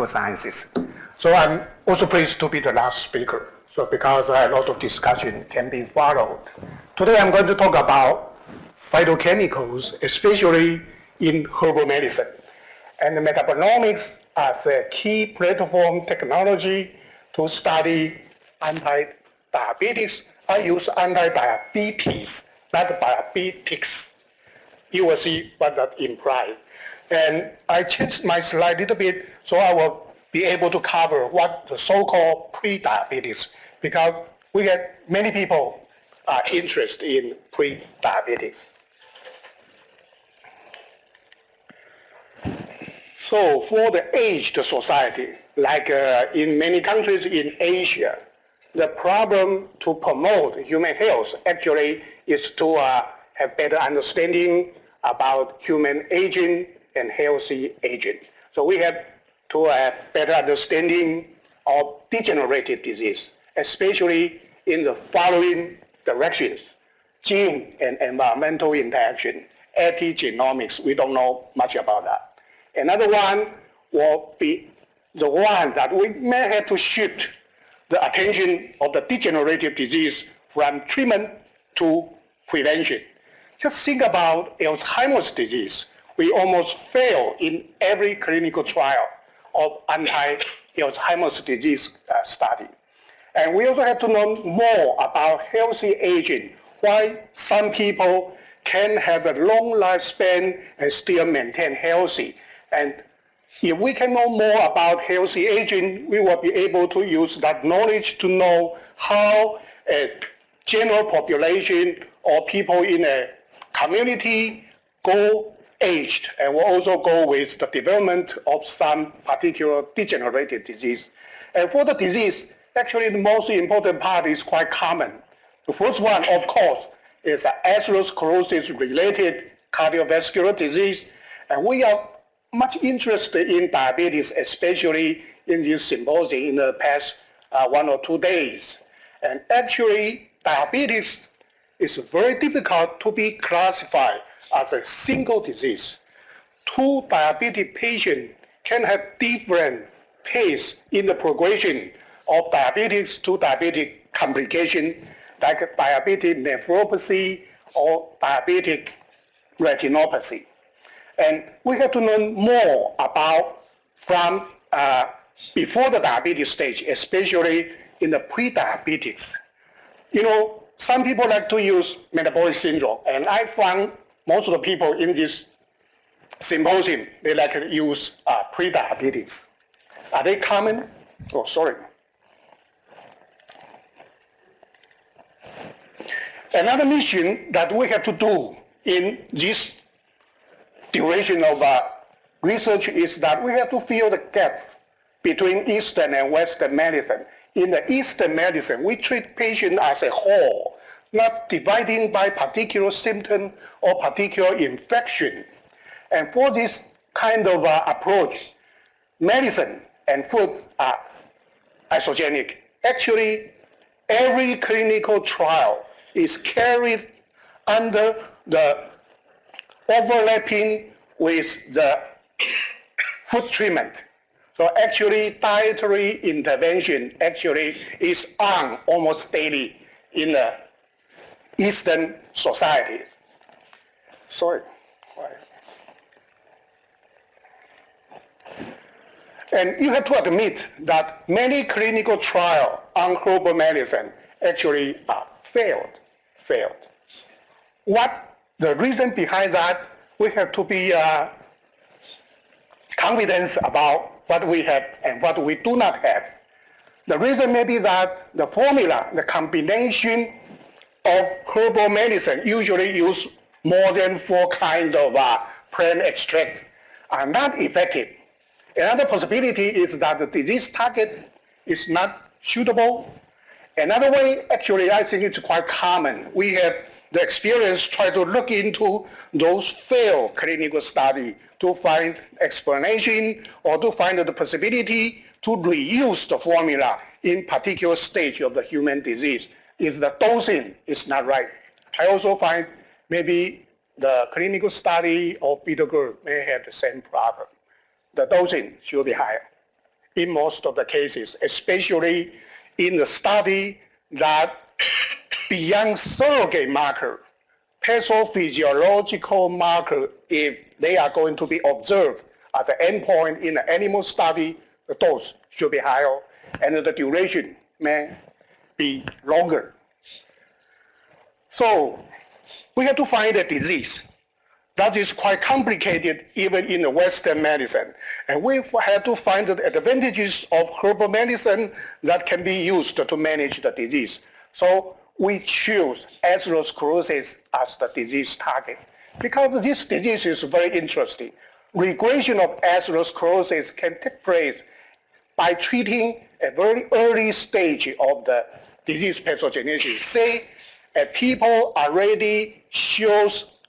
sciences. So I'm also pleased to be the last speaker. So because a lot of discussion can be followed. Today I'm going to talk about phytochemicals, especially in herbal medicine, and the metabolomics as a key platform technology to study anti-diabetics. I use anti-diabetes, not diabetics. You will see what that implies. And I changed my slide a little bit so I will be able to cover what the so-called pre-diabetes, because we have many people are interested in pre-diabetics. So for the aged society, like in many countries in Asia, the problem to promote human health actually is to have better understanding about human aging and healthy aging. So we have to have better understanding of degenerative disease, especially in the following directions: gene and environmental interaction, epigenomics. We don't know much about that. Another one will be the one that we may have to shift the attention of the degenerative disease from treatment to prevention. Just think about Alzheimer's disease. We almost fail in every clinical trial of anti-Alzheimer's disease study. And we also have to know more about healthy aging, why some people can have a long lifespan and still maintain healthy. And if we can know more about healthy aging, we will be able to use that knowledge to know how a general population or people in a community go aged, and will also go with the development of some particular degenerative disease. And for the disease, actually the most important part is quite common. The first one, of course, is atherosclerosis-related cardiovascular disease. And we are much interested in diabetes, especially in this symposium in the past 1 or 2 days. And actually, diabetes is very difficult to be classified as a single disease. 2 diabetic patients can have different pace in the progression of diabetes to diabetic complication, like diabetic nephropathy or diabetic retinopathy. And we have to learn more about from before the diabetes stage, especially in the pre-diabetics. You know, some people like to use metabolic syndrome, and I found most of the people in this symposium, they like to use pre-diabetics. Are they common? Oh, sorry. Another mission that we have to do in this duration of research is that we have to fill the gap between Eastern and Western medicine. In the Eastern medicine, we treat patients as a whole, not dividing by particular symptom or particular infection. And for this kind of approach, medicine and food are isogenic. Actually, every clinical trial is carried under the overlapping with the food treatment. So actually, dietary intervention actually is on almost daily in the Eastern societies. Sorry. And you have to admit that many clinical trials on herbal medicine actually failed. What the reason behind that, we have to be confident about what we have and what we do not have. The reason may be that the formula, the combination of herbal medicine usually use more than 4 kinds of plant extract are not effective. Another possibility is that the disease target is not suitable. Another way, actually, I think it's quite common. We have the experience try to look into those failed clinical studies to find explanation or to find the possibility to reuse the formula in particular stage of the human disease if the dosing is not right. I also find maybe the clinical study of Gourd may have the same problem. The dosing should be higher. in most of the cases, especially in the study that beyond surrogate marker, pathophysiological marker, if they are going to be observed as an endpoint in an animal study, the dose should be higher and the duration may be longer. So we have to find a disease. That is quite complicated even in the Western medicine. And we have to find the advantages of herbal medicine that can be used to manage the disease. So we choose atherosclerosis as the disease target because this disease is very interesting. Regression of atherosclerosis can take place by treating a very early stage of the disease pathogenesis. Say people already shows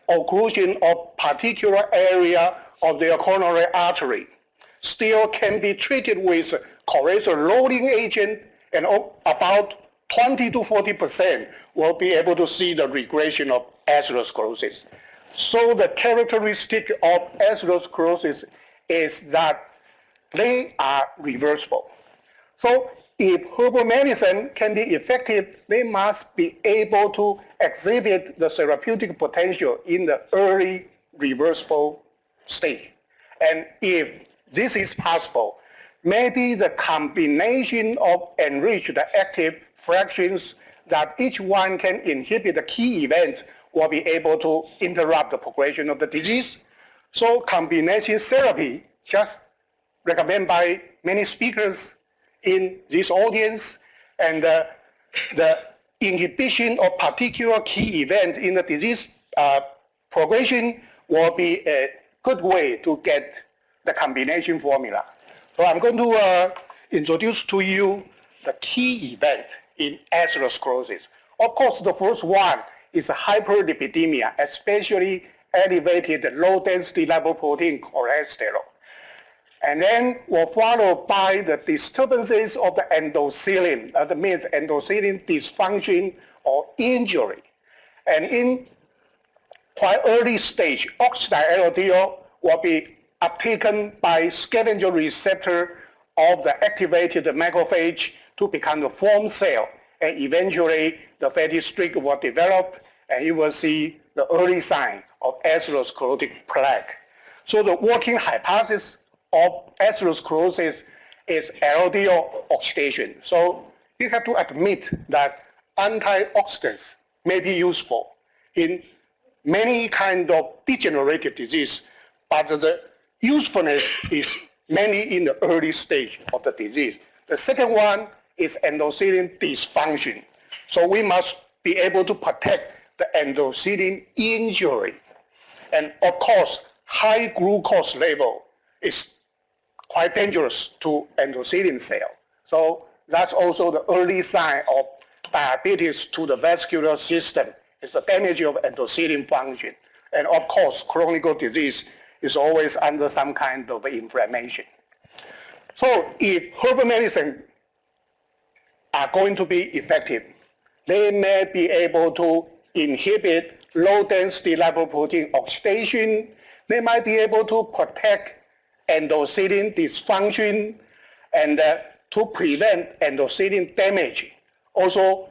occlusion of particular area of their coronary artery, still can be treated with cholesterol lowering agent, and about 20 to 40% will be able to see the regression of atherosclerosis. So the characteristic of atherosclerosis is that they are reversible. So if herbal medicine can be effective, they must be able to exhibit the therapeutic potential in the early reversible stage. And if this is possible, maybe the combination of enriched active fractions that each one can inhibit the key events will be able to interrupt the progression of the disease. So combination therapy, just recommended by many speakers in this audience, and the inhibition of particular key events in the disease progression will be a good way to get the combination formula. So I'm going to introduce to you the key event in atherosclerosis. Of course, the first one is hyperlipidemia, especially elevated low-density lipoprotein cholesterol. And then we're followed by the disturbances of the endothelium. That means endothelium dysfunction or injury. And in quite early stage, oxide LDL will be uptaken by scavenger receptor of the activated macrophage to become the form cell. And eventually, the fatty streak will develop, and you will see the early sign of atherosclerotic plaque. So the working hypothesis of atherosclerosis is LDL oxidation. So you have to admit that antioxidants may be useful in many kinds of degenerative disease, but the usefulness is mainly in the early stage of the disease. The second one is endothelium dysfunction. So we must be able to protect the endothelium injury. And of course, high glucose level is quite dangerous to endothelium cell. So that's also the early sign of diabetes to the vascular system. It's the damage of endothelium function. And of course, chronic disease is always under some kind of inflammation. So if herbal medicine are going to be effective, they may be able to inhibit low-density lipoprotein oxidation. They might be able to protect endothelium dysfunction and to prevent endothelium damage. Also,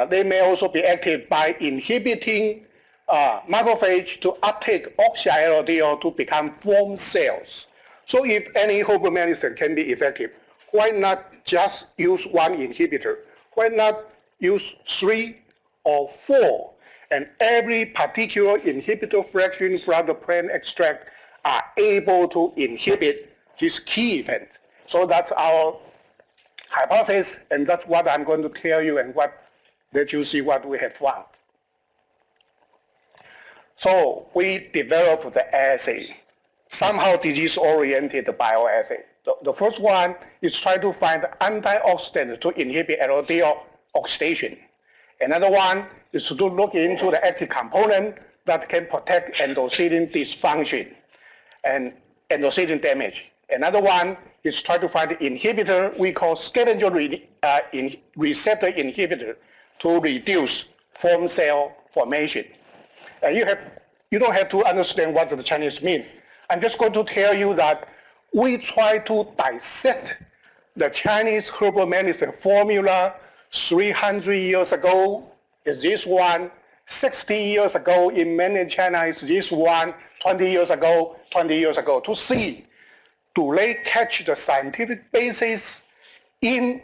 they may also be active by inhibiting macrophage to uptake oxide LDL to become form cells. So if any herbal medicine can be effective, why not just use one inhibitor? Why not use 3 or 4? And every particular inhibitor fraction from the plant extract are able to inhibit this key event. So that's our hypothesis, and that's what I'm going to tell you and let you see what we have found. So we developed the assay, somehow disease-oriented bioassay. The first one is try to find antioxidants to inhibit LDL oxidation. Another one is to look into the active component that can protect endothelium dysfunction and endothelium damage. Another one is try to find the inhibitor we call scavenger receptor inhibitor to reduce form cell formation. And you don't have to understand what the Chinese mean. I'm just going to tell you that we try to dissect the Chinese herbal medicine formula 300 years ago is this one, 60 years ago in mainland China is this one, 20 years ago, to see, do they catch the scientific basis in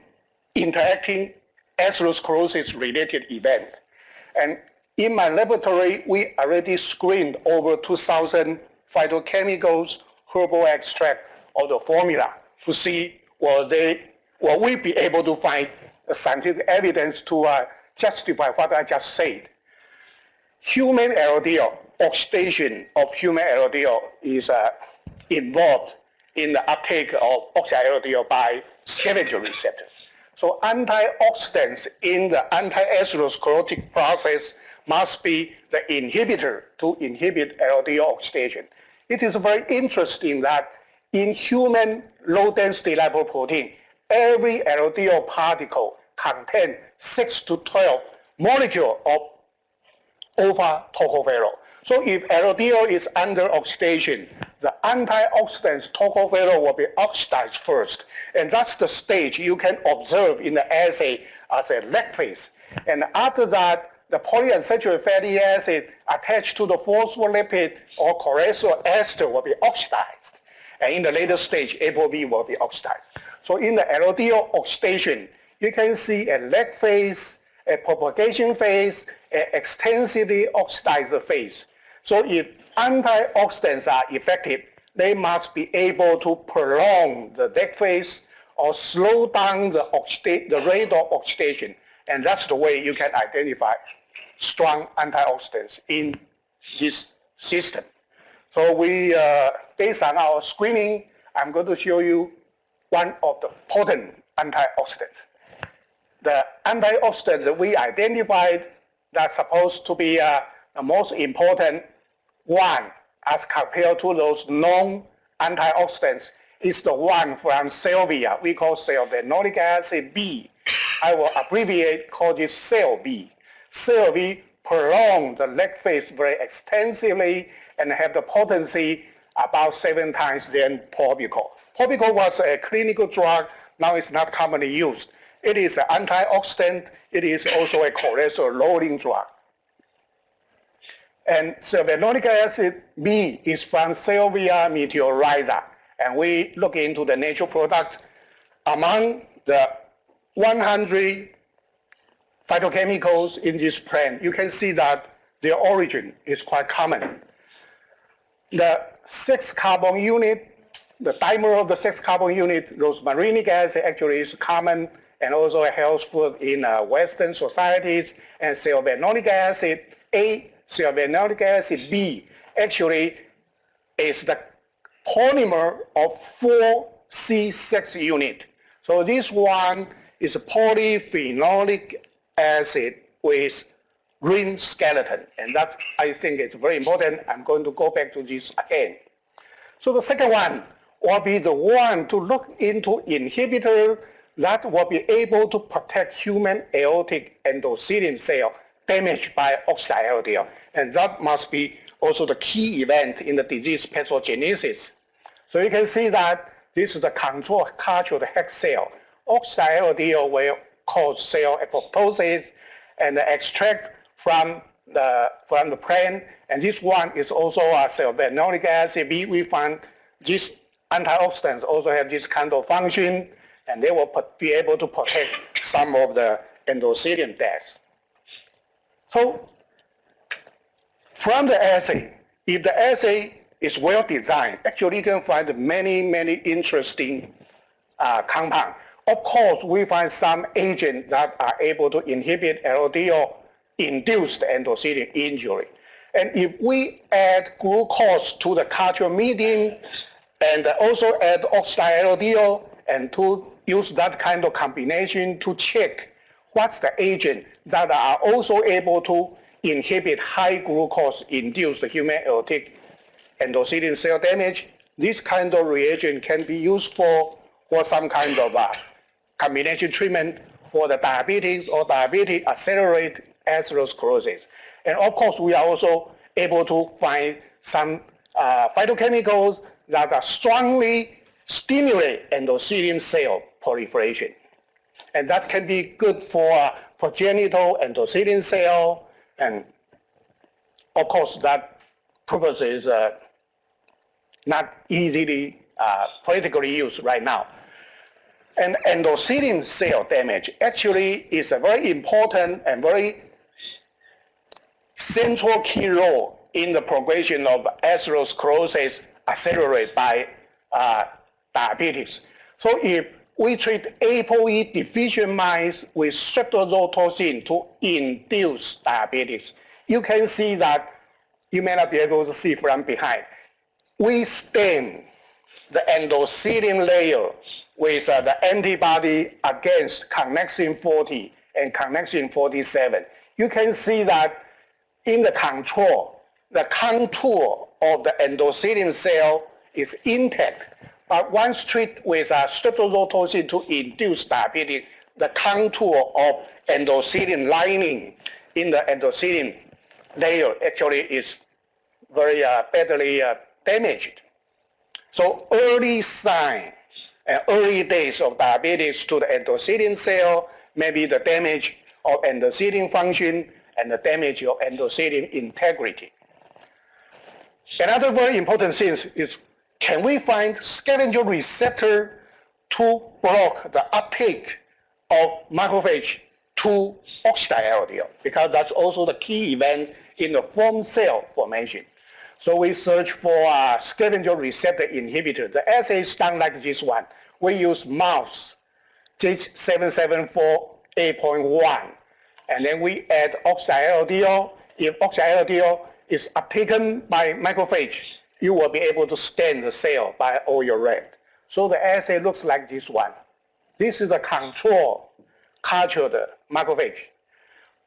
interacting atherosclerosis related events. And in my laboratory, we already screened over 2,000 phytochemicals, herbal extract of the formula to see will we be able to find scientific evidence to justify what I just said. Human LDL, oxidation of human LDL is involved in the uptake of oxide LDL by scavenger receptors. So antioxidants in the anti-atherosclerotic process must be the inhibitor to inhibit LDL oxidation. It is very interesting that in human low-density lipoprotein, every LDL particle contains 6 to 12 molecules of alpha-tocopherol. So if LDL is under oxidation, the antioxidants tocopherol will be oxidized first. And that's the stage you can observe in the assay as a lag phase. And after that, the polyunsaturated fatty acid attached to the phospholipid or cholesterol ester will be oxidized. And in the later stage, ApoB will be oxidized. So in the LDL oxidation, you can see a lag phase, a propagation phase, an extensively oxidized phase. So if antioxidants are effective, they must be able to prolong the lag phase or slow down the rate of oxidation. And that's the way you can identify strong antioxidants in this system. So we, based on our screening, I'm going to show you one of the potent antioxidants. The antioxidants that we identified that's supposed to be the most important one as compared to those known antioxidants is the one from salvia. We call salvinoic acid B. I will abbreviate, call this SALB. SALB prolong the lag phase very extensively and have the potency about 7 times than Probicol. Probicol was a clinical drug, now it's not commonly used. It is an antioxidant, it is also a cholesterol lowering drug. And salvinoic acid B is from Salvia meteoriza, and we look into the natural product. Among the 100 phytochemicals in this plant, you can see that their origin is quite common. The 6-carbon unit, the dimer of the 6-carbon unit, rosmarinic acid actually is common and also a health food in Western societies, and salvinoic acid A, salvinoic acid B actually is the polymer of 4C6 unit. So this one is a polyphenolic acid with ring skeleton, and that I think is very important. I'm going to go back to this again. So the second one will be the one to look into inhibitor that will be able to protect human aortic endothelium cell damaged by oxide LDL. And that must be also the key event in the disease pathogenesis. So you can see that this is the control cultured hex cell. Oxide LDL will cause cell apoptosis and the extract from the plant. And this one is also a salvinoic acid B. We find these antioxidants also have this kind of function, and they will be able to protect some of the endothelium death. So from the assay, if the assay is well designed, actually you can find many, many interesting compounds. Of course, we find some agents that are able to inhibit LDL-induced endothelium injury. And if we add glucose to the culture medium and also add oxide LDL and to use that kind of combination to check what's the agent that are also able to inhibit high glucose-induced human aortic endothelium cell damage, this kind of reagent can be used for some kind of combination treatment for the diabetes or diabetic accelerated atherosclerosis. And of course, we are also able to find some phytochemicals that are strongly stimulate endothelium cell proliferation. And that can be good for progenital endothelium cell, and of course that purpose is not easily politically used right now. And endothelium cell damage actually is a very important and very central key role in the progression of atherosclerosis accelerated by diabetes. So if we treat ApoE deficient mice with streptozotocin to induce diabetes, you can see that you may not be able to see from behind. We stain the endothelium layer with the antibody against connexin 40 and connexin 47. You can see that in the control, the contour of the endothelium cell is intact. But once treated with streptozotocin to induce diabetes, the contour of endothelium lining in the endothelium layer actually is very badly damaged. So early sign and early days of diabetes to the endothelium cell may be the damage of endothelium function and the damage of endothelium integrity. Another very important thing is, can we find scavenger receptor to block the uptake of macrophage to oxidized because that's also the key event in the form cell formation. So we search for a scavenger receptor inhibitor. The assay is done like this one. We use mouse J774A.1, and then we add oxide-LDL. If oxide-LDL is uptaken by macrophage, you will be able to stain the cell by all your red. So the assay looks like this one. This is the control cultured macrophage.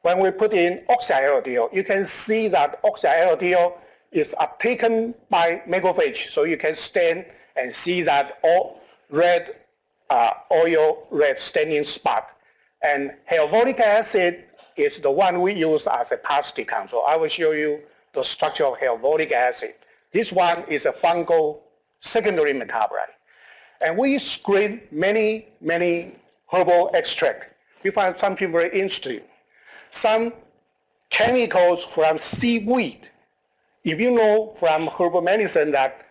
When we put in oxide-LDL, you can see that oxide-LDL is uptaken by macrophage, so you can stain and see that all red, oil red staining spot. And hyaluronic acid is the one we use as a positive control. I will show you the structure of hyaluronic acid. This one is a fungal secondary metabolite. And we screen many herbal extracts. We find something very interesting. Some chemicals from seaweed. If you know from herbal medicine that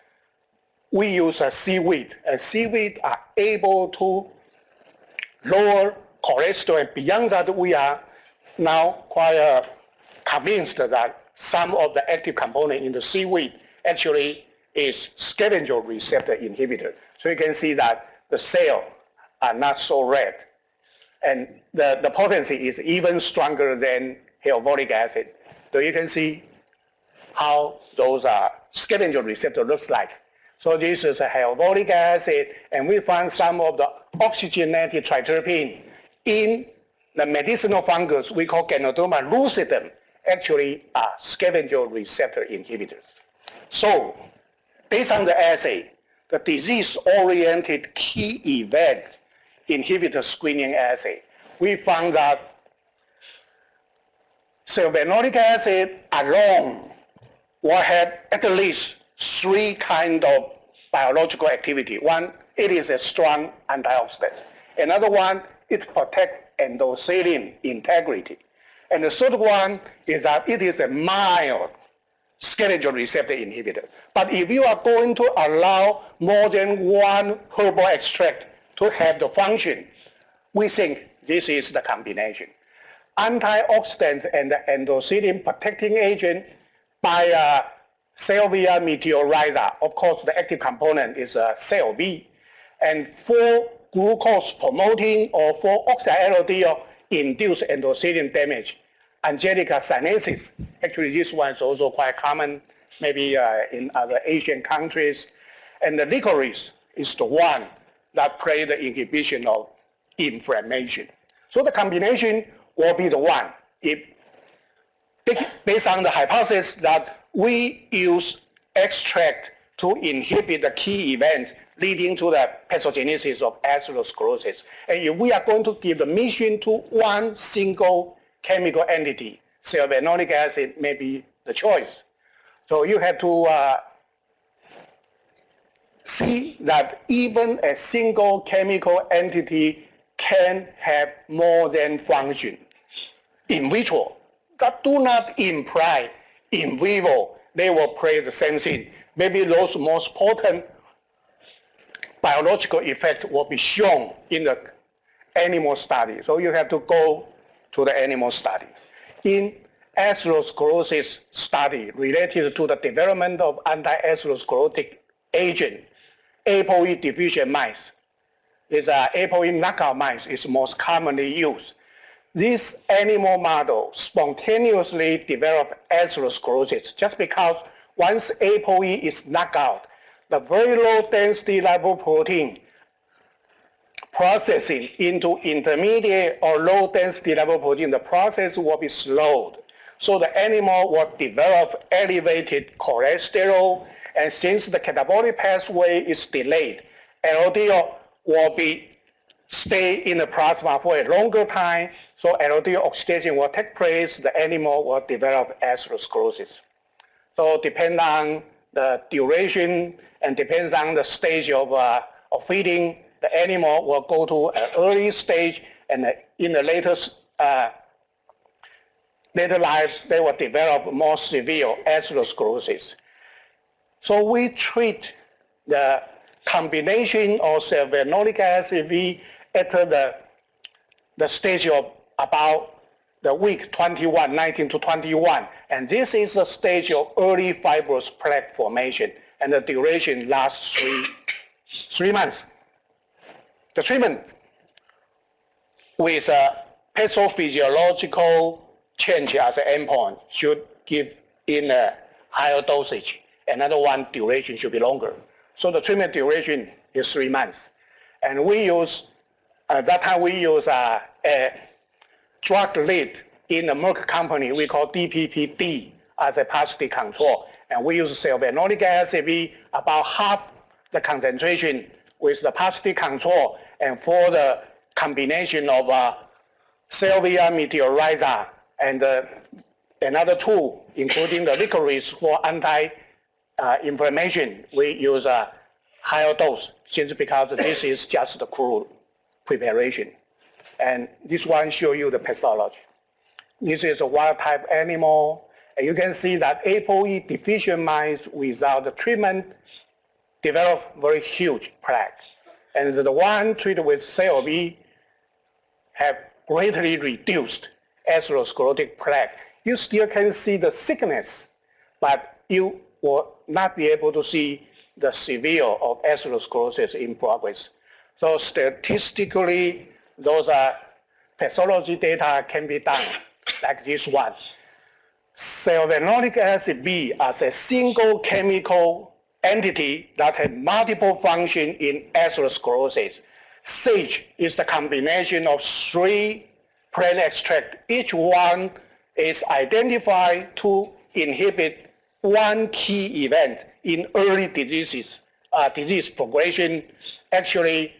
we use a seaweed, and seaweed are able to lower cholesterol, and beyond that we are now quite convinced that some of the active component in the seaweed actually is scavenger receptor inhibitor. So you can see that the cells are not so red. And the potency is even stronger than hyaluronic acid. So you can see how those scavenger receptor looks like. So this is a hyaluronic acid, and we found some of the oxygenated triterpene in the medicinal fungus we call Ganoderma lucidum, actually are scavenger receptor inhibitors. So based on the assay, the disease-oriented key event inhibitor screening assay, we found that sulfonamic acid alone will have at least 3 kinds of biological activity. One, it is a strong antioxidant. Another one, it protects endothelium integrity. And the third one is that it is a mild scavenger receptor inhibitor. But if you are going to allow more than one herbal extract to have the function, we think this is the combination. Antioxidants and the endothelium protecting agent by Salvia meteorrhiza. Of course, the active component is CLV. And for glucose promoting or for oxide-LDL induced endothelium damage, Angelica sinensis. Actually, this one is also quite common, maybe in other Asian countries. And the licorice is the one that plays the inhibition of inflammation. So the combination will be the one. Based on the hypothesis that we use extract to inhibit the key events leading to the pathogenesis of atherosclerosis. And if we are going to give the mission to one single chemical entity, sulfonamic acid may be the choice. So you have to see that even a single chemical entity can have more than function in vitro. That do not imply in vivo they will play the same thing. Maybe those most potent biological effects will be shown in the animal study. So you have to go to the animal study. In atherosclerosis study related to the development of anti-atherosclerotic agent, ApoE deficient mice, ApoE knockout mice is most commonly used. This animal model spontaneously developed atherosclerosis just because once ApoE is knocked out, the very low density lipoprotein processing into intermediate or low density lipoprotein, the process will be slowed. So the animal will develop elevated cholesterol, and since the catabolic pathway is delayed, LDL will stay in the plasma for a longer time, so LDL oxidation will take place, the animal will develop atherosclerosis. So depending on the duration and depends on the stage of feeding, the animal will go to an early stage, and in the later life, they will develop more severe atherosclerosis. So we treat the combination of sulfonuric acid V at the stage of about the week 21, 19 to 21. And this is the stage of early fibrous plaque formation, and the duration lasts three months. The treatment with a pathophysiological change as an endpoint should give in a higher dosage. Another one, duration should be longer. So the treatment duration is 3 months. And we use, at that time we use a drug lead in the Merck company we call DPPD as a parasitic control. And we use sulfonuric acid V about half the concentration with the parasitic control, and for the combination of Salvia meteoriza and another tool, including the licorice for anti-inflammation, we use a higher dose, since because this is just the crude preparation. And this one shows you the pathology. This is a wild type animal, and you can see that ApoE deficient mice without the treatment develop very huge plaque. And the one treated with CLV have greatly reduced atherosclerotic plaque. You still can see the thickness, but you will not be able to see the severe of atherosclerosis in progress. So statistically, those pathology data can be done like this one. Sulfonuric acid B as a single chemical entity that has multiple functions in atherosclerosis. SAGE is the combination of 3 plant extracts. Each one is identified to inhibit one key event in early diseases. Disease progression actually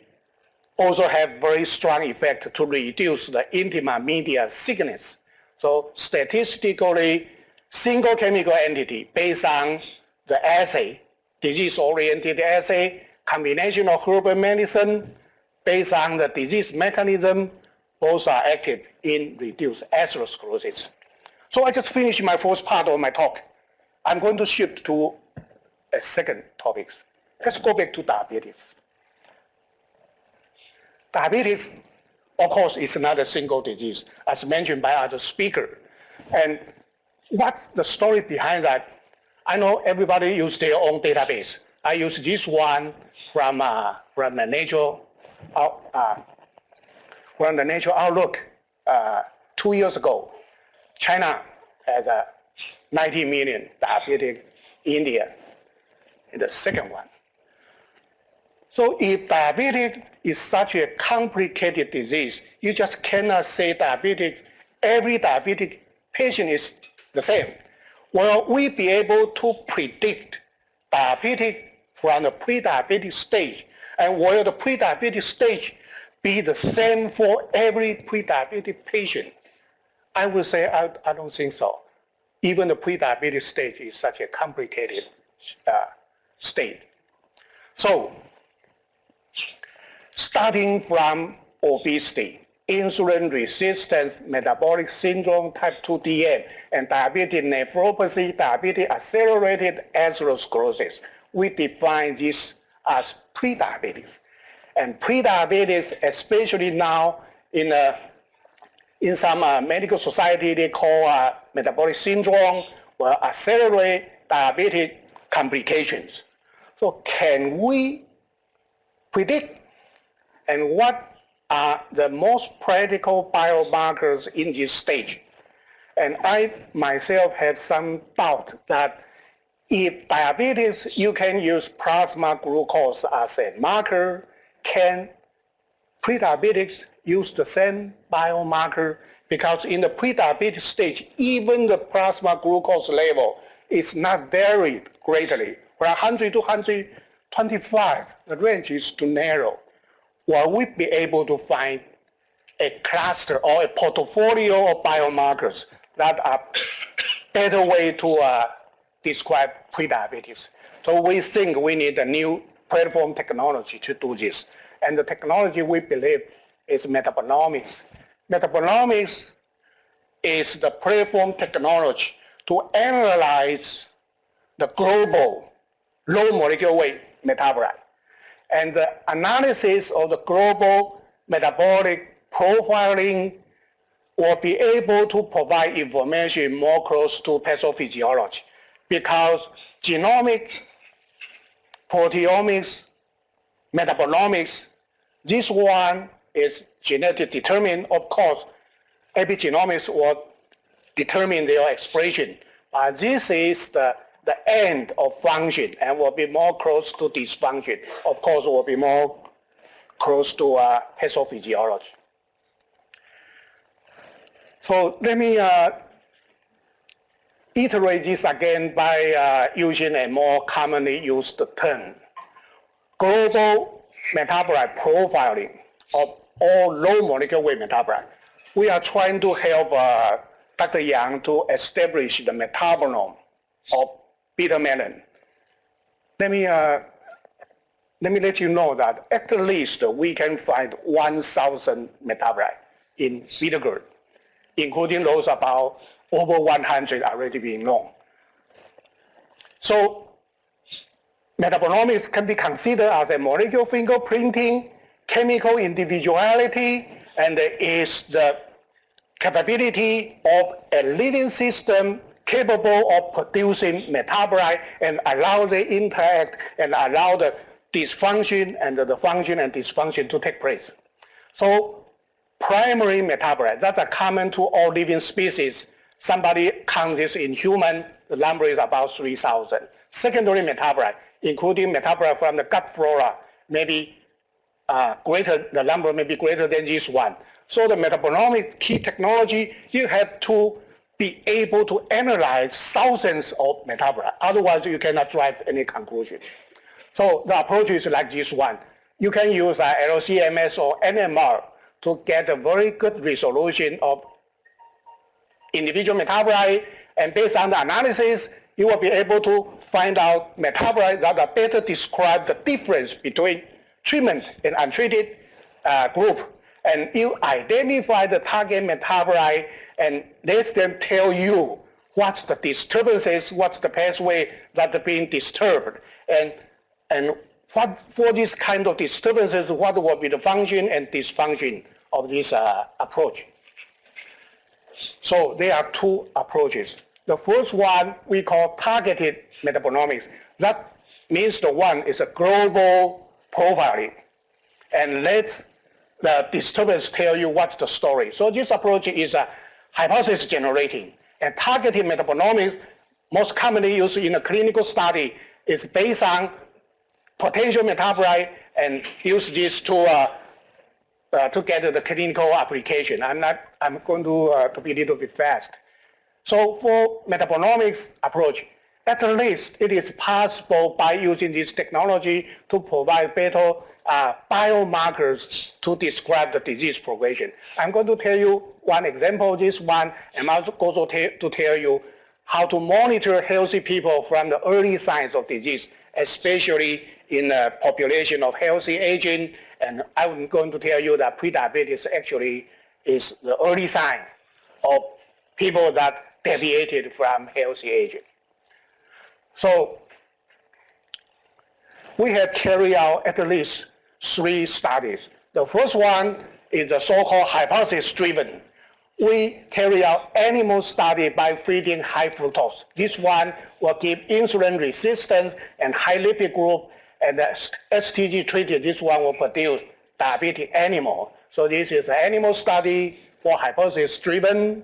also have very strong effect to reduce the intima media thickness. So statistically, single chemical entity based on the assay, disease-oriented assay, combination of herbal medicine based on the disease mechanism, both are active in reduced atherosclerosis. So I just finished my first part of my talk. I'm going to shift to a second topic. Let's go back to diabetes. Diabetes, of course, is not a single disease, as mentioned by other speakers. And what's the story behind that? I know everybody uses their own database. I use this one from the Nature Outlook 2 years ago. China has 90 million diabetic. India is the second one. So if diabetes is such a complicated disease, you just cannot say every diabetic patient is the same. Will we be able to predict diabetic from the pre-diabetic stage? And will the pre-diabetic stage be the same for every pre-diabetic patient? I would say I don't think so. Even the pre-diabetic stage is such a complicated state. So, starting from obesity, insulin-resistant metabolic syndrome type 2 DM, and diabetic nephropathy, diabetic accelerated atherosclerosis, we define this as pre-diabetics. And pre-diabetics, especially now in some medical society, they call metabolic syndrome, will accelerate diabetic complications. So can we predict, and what are the most practical biomarkers in this stage? And I myself have some doubt that if diabetes, you can use plasma glucose as a marker, can pre-diabetics use the same biomarker? Because in the pre-diabetic stage, even the plasma glucose level is not varied greatly. From 100 to 125, the range is too narrow. Will we be able to find a cluster or a portfolio of biomarkers that are better way to describe pre-diabetes? So we think we need a new platform technology to do this. And the technology we believe is metabolomics. Metabolomics is the platform technology to analyze the global low molecular weight metabolite. And the analysis of the global metabolic profiling will be able to provide information more close to pathophysiology, because genomic, proteomics, metabolomics, this one is genetic determined. Of course, epigenomics will determine their expression. But this is the end of function and will be more close to dysfunction. Of course, will be more close to pathophysiology. So let me iterate this again by using a more commonly used term. Global metabolite profiling of all low molecular weight metabolite. We are trying to help Dr. Yang to establish the metabolome of bitter melon. Let me let you know that at least we can find 1,000 metabolites in bitter gourd, including those about over 100 already being known. So metabolomics can be considered as a molecular fingerprinting, chemical individuality, and is the capability of a living system capable of producing metabolite and allow the interact and allow the dysfunction and the function and dysfunction to take place. So primary metabolite, that's a common to all living species. Somebody counts this in human, the number is about 3,000. Secondary metabolite, including metabolite from the gut flora, maybe the number may be greater than this one. So the metabolomic key technology, you have to be able to analyze thousands of metabolites. Otherwise, you cannot drive any conclusion. So the approach is like this one. You can use LC-MS or NMR to get a very good resolution of individual metabolite, and based on the analysis, you will be able to find out metabolites that are better describe the difference between treatment and untreated group. And you identify the target metabolite and let them tell you what's the disturbances, what's the pathway that are being disturbed, and what for this kind of disturbances, what will be the function and dysfunction of this approach. So there are two approaches. The first one we call targeted metabolomics. That means the one is a global profiling, and let the disturbance tell you what's the story. So this approach is a hypothesis generating, and targeted metabolomics, most commonly used in a clinical study, is based on potential metabolite and use this to get the clinical application. I'm going to be a little bit fast. So for metabolomics approach, at least it is possible by using this technology to provide better biomarkers to describe the disease progression. I'm going to tell you one example of this one, and I'm also to tell you how to monitor healthy people from the early signs of disease, especially in a population of healthy aging, and I'm going to tell you that prediabetes actually is the early sign of people that deviated from healthy aging. So we have carried out at least 3 studies. The first one is the so-called hypothesis-driven. We carry out animal study by feeding high fructose. This one will give insulin resistance and high lipid group, and the STG treated, this one will produce diabetic animal. So this is an animal study for hypothesis-driven.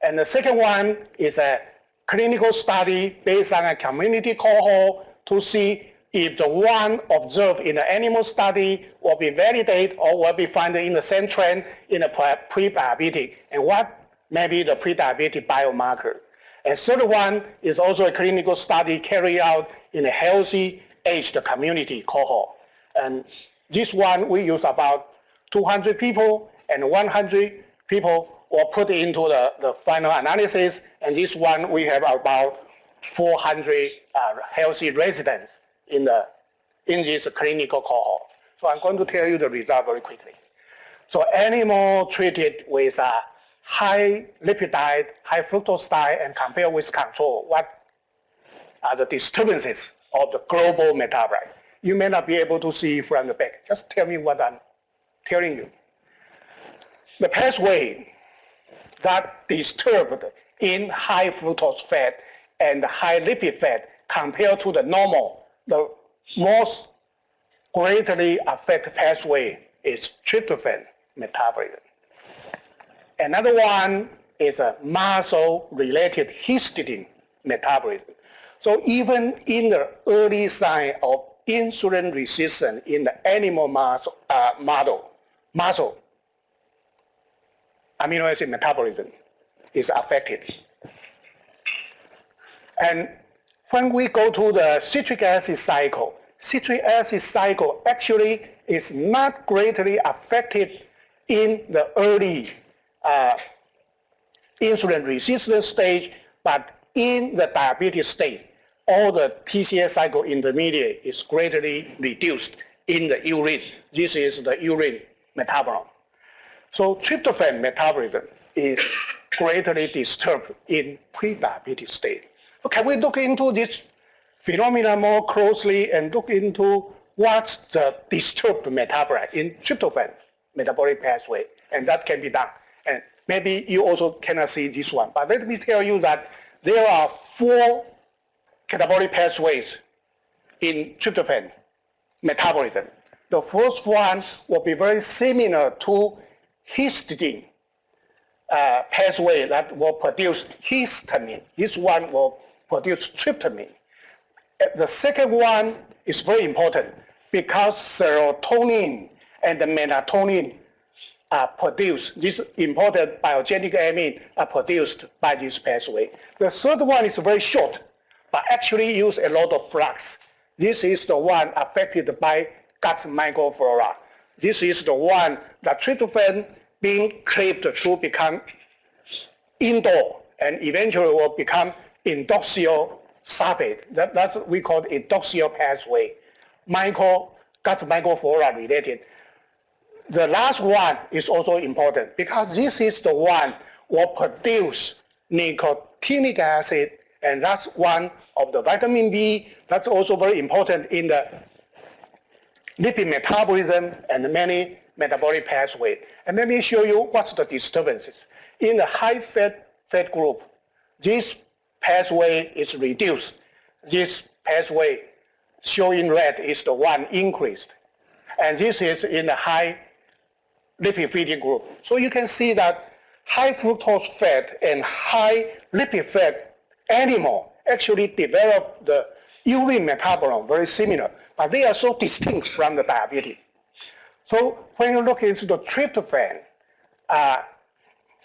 And the second one is a clinical study based on a community cohort to see if the one observed in the animal study will be validated or will be found in the same trend in a pre-diabetic, and what may be the pre-diabetic biomarker. And third one is also a clinical study carried out in a healthy aged community cohort. And this one we use about 200 people, and 100 people were put into the final analysis, and this one we have about 400 healthy residents in this clinical cohort. So I'm going to tell you the result very quickly. So animal treated with a high lipid diet, high fructose diet, and compared with control, what are the disturbances of the global metabolite? You may not be able to see from the back. Just tell me what I'm telling you. The pathway that disturbed in high fructose fat and high lipid fat compared to the normal, the most greatly affected pathway is tryptophan metabolism. Another one is a muscle-related histidine metabolism. So even in the early sign of insulin resistance in the animal muscle amino acid metabolism is affected. And when we go to the citric acid cycle actually is not greatly affected in the early insulin resistance stage, but in the diabetes state, all the TCA cycle intermediate is greatly reduced in the urine. This is the urine metabolism. So tryptophan metabolism is greatly disturbed in pre-diabetic state. So can we look into this phenomena more closely and look into what's the disturbed metabolite in tryptophan metabolic pathway? And that can be done. And maybe you also cannot see this one, but let me tell you that there are 4 catabolic pathways in tryptophan metabolism. The first one will be very similar to histidine pathway that will produce histamine. This one will produce tryptamine. The second one is very important because serotonin and the melatonin are produced. These important biogenic amine are produced by this pathway. The third one is very short, but actually use a lot of flux. This is the one affected by gut microflora. This is the one that tryptophan being cleaved to become indole and eventually will become endoxyl sulfate. That's what we call the endoxyl pathway, gut microflora related. The last one is also important because this is the one will produce nicotinic acid, and that's one of the vitamin B. That's also very important in the lipid metabolism and many metabolic pathways. And let me show you what's the disturbances. In the high fat group, this pathway is reduced. This pathway shown in red is the one increased. And this is in the high lipid feeding group. So you can see that high fructose fat and high lipid fat animal actually develop the urine metabolism very similar, but they are so distinct from the diabetes. So when you look into the tryptophan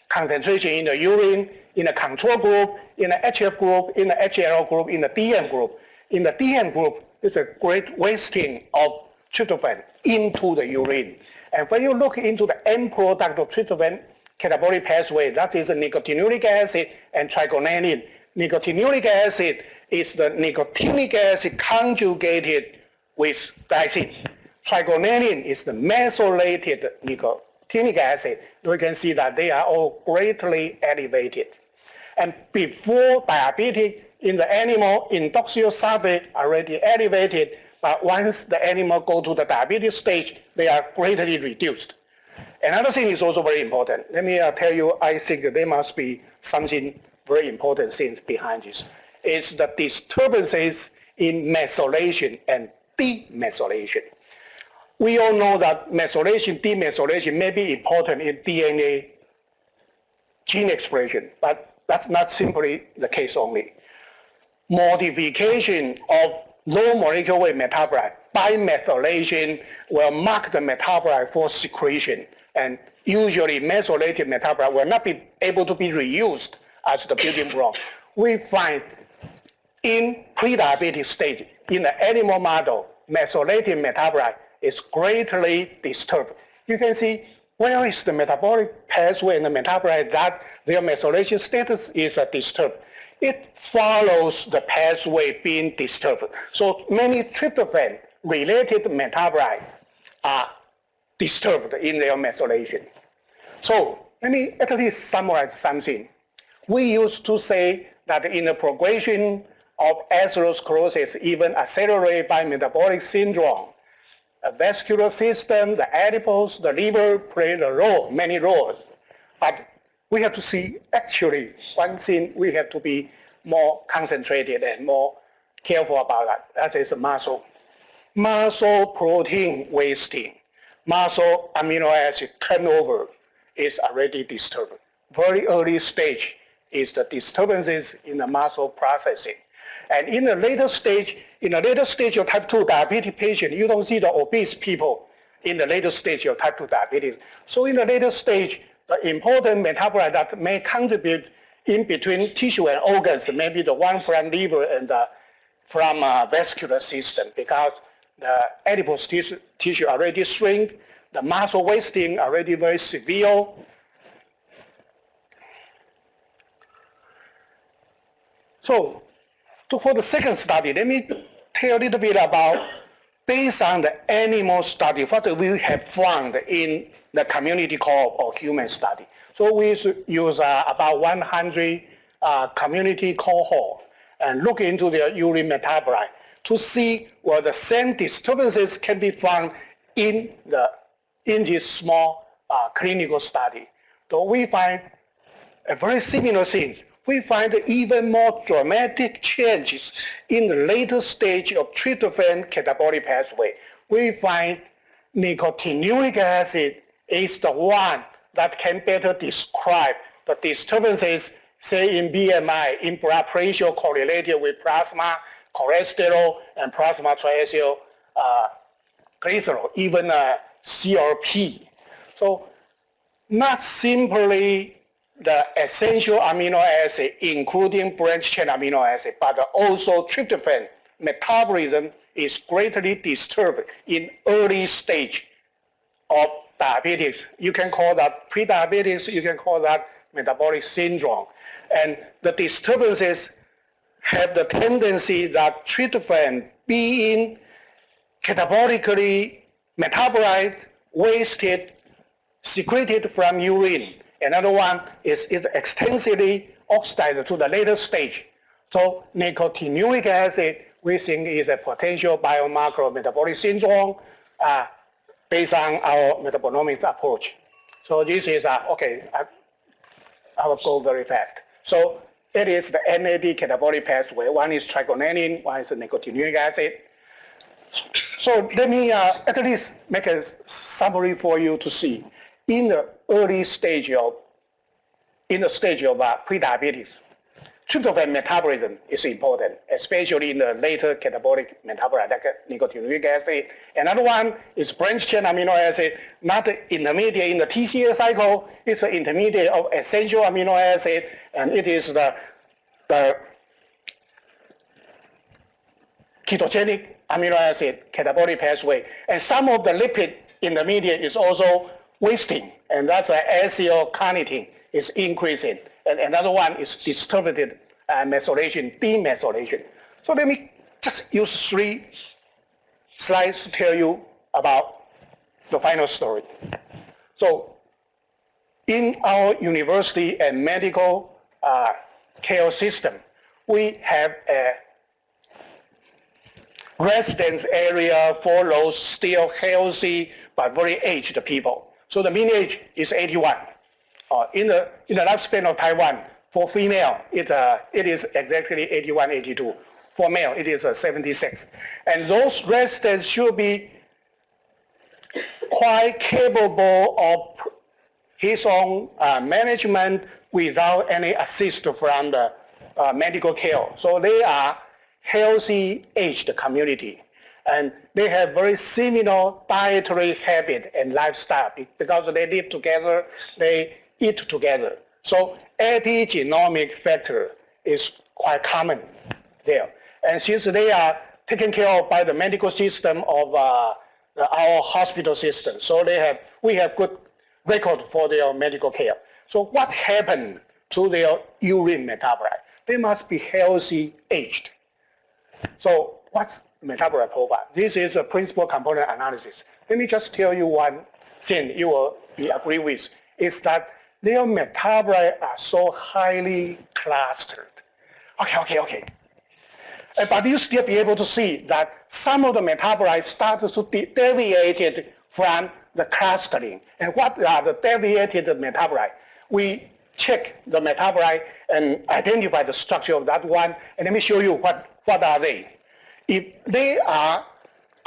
concentration in the urine, in the control group, in the HF group, in the HL group, in the DM group. In the DM group, there's a great wasting of tryptophan into the urine. And when you look into the end product of tryptophan catabolic pathway, that is the nicotinic acid and trigonelline. Nicotinic acid is the nicotinic acid conjugated with glycine. Trigonelline is the methylated nicotinic acid. We can see that they are all greatly elevated. And before diabetic in the animal, indoxysulfate already elevated, but once the animal go to the diabetic stage, they are greatly reduced. Another thing is also very important. Let me tell you, I think there must be something very important things behind this. It's the disturbances in methylation and demethylation. We all know that methylation, demethylation may be important in DNA gene expression, but that's not simply the case only. Modification of low molecular weight metabolite by methylation will mark the metabolite for secretion, and usually methylated metabolite will not be able to be reused as the building block. We find in pre-diabetic stage, in the animal model, methylated metabolite is greatly disturbed. You can see where is the metabolic pathway in the metabolite that their methylation status is disturbed. It follows the pathway being disturbed. So many tryptophan-related metabolites are disturbed in their methylation. So let me at least summarize something. We used to say that in the progression of atherosclerosis, even accelerated by metabolic syndrome, the vascular system, the adipose, the liver play the role, many roles. But we have to see actually one thing we have to be more concentrated and more careful about that is muscle. Muscle protein wasting, muscle amino acid turnover is already disturbed. Very early stage is the disturbances in the muscle processing. And in the later stage of type 2 diabetes patient, you don't see the obese people in the later stage of type 2 diabetes. So in the later stage, the important metabolite that may contribute in between tissue and organs, maybe the one from liver and from vascular system, because the adipose tissue already shrink, the muscle wasting already very severe. So for the second study, let me tell a little bit about, based on the animal study, what we have found in the community cohort or human study. So we use about 100 community cohort and look into their urine metabolite to see where the same disturbances can be found in this small clinical study. So we find a very similar things. We find even more dramatic changes in the later stage of tryptophan catabolic pathway. We find nicotinic acid is the one that can better describe the disturbances, say in BMI, in blood pressure correlated with plasma cholesterol and plasma triglycerol, even CRP. So not simply the essential amino acid, including branch chain amino acid, but also tryptophan metabolism is greatly disturbed in early stage of diabetes. You can call that pre-diabetes, you can call that metabolic syndrome. And the disturbances have the tendency that tryptophan being catabolically metabolized, wasted, secreted from urine. Another one is extensively oxidized to the later stage. So nicotinic acid, we think, is a potential biomarker of metabolic syndrome based on our metabolomics approach. So this is, okay, I will go very fast. So it is the NAD catabolic pathway. One is trigonelline, one is the nicotinic acid. So let me at least make a summary for you to see. In the early stage of, pre-diabetes, tryptophan metabolism is important, especially in the later catabolic metabolite like nicotinic acid. Another one is branch chain amino acid, not the intermediate in the TCA cycle. It's an intermediate of essential amino acid, and it is the ketogenic amino acid catabolic pathway. And some of the lipid intermediate is also wasting, and that's acylcarnitine is increasing. And another one is distributed methylation, demethylation. So let me just use 3 slides to tell you about the final story. So in our university and medical care system, we have a residence area for those still healthy but very aged people. So the mean age is 81. In the lifespan of Taiwan, for female, it is exactly 81, 82. For male, it is 76. And those residents should be quite capable of his own management without any assist from the medical care. So they are healthy aged community. And they have very similar dietary habit and lifestyle because they live together, they eat together. So epigenomic factor is quite common there. And since they are taken care of by the medical system of our hospital system, so we have good record for their medical care. So what happened to their urine metabolite? They must be healthy aged. So what's metabolite profile? This is a principal component analysis. Let me just tell you one thing you will agree with, is that their metabolite are so highly clustered. Okay. But you still be able to see that some of the metabolites start to be deviated from the clustering. And what are the deviated metabolites? We check the metabolite and identify the structure of that one. And let me show you what are they. If they are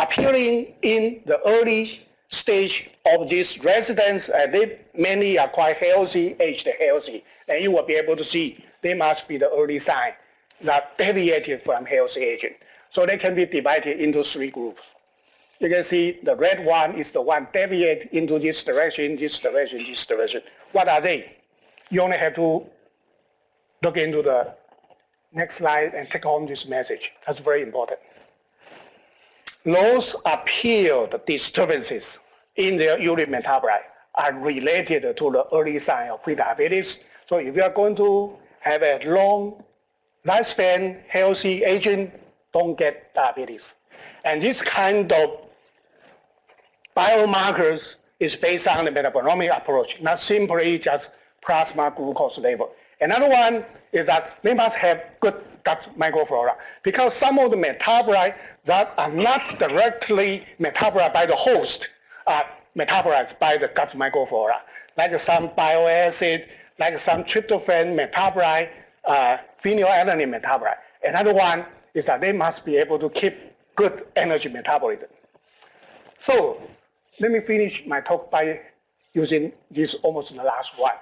appearing in the early stage of these residents, they mainly are quite healthy, aged healthy, and you will be able to see they must be the early sign that deviated from healthy aging. So they can be divided into 3 groups. You can see the red one is the one deviate into this direction, this direction, this direction. What are they? You only have to look into the next slide and take home this message. That's very important. Those appeared disturbances in their urine metabolite are related to the early sign of prediabetes. So if you are going to have a long lifespan, healthy aging, don't get diabetes. And this kind of biomarkers is based on the metabolomic approach, not simply just plasma glucose level. Another one is that they must have good gut microflora, because some of the metabolites that are not directly metabolized by the host are metabolized by the gut microflora, like some bile acid, like some tryptophan metabolite, phenylalanine metabolite. Another one is that they must be able to keep good energy metabolism. So let me finish my talk by using this almost the last one.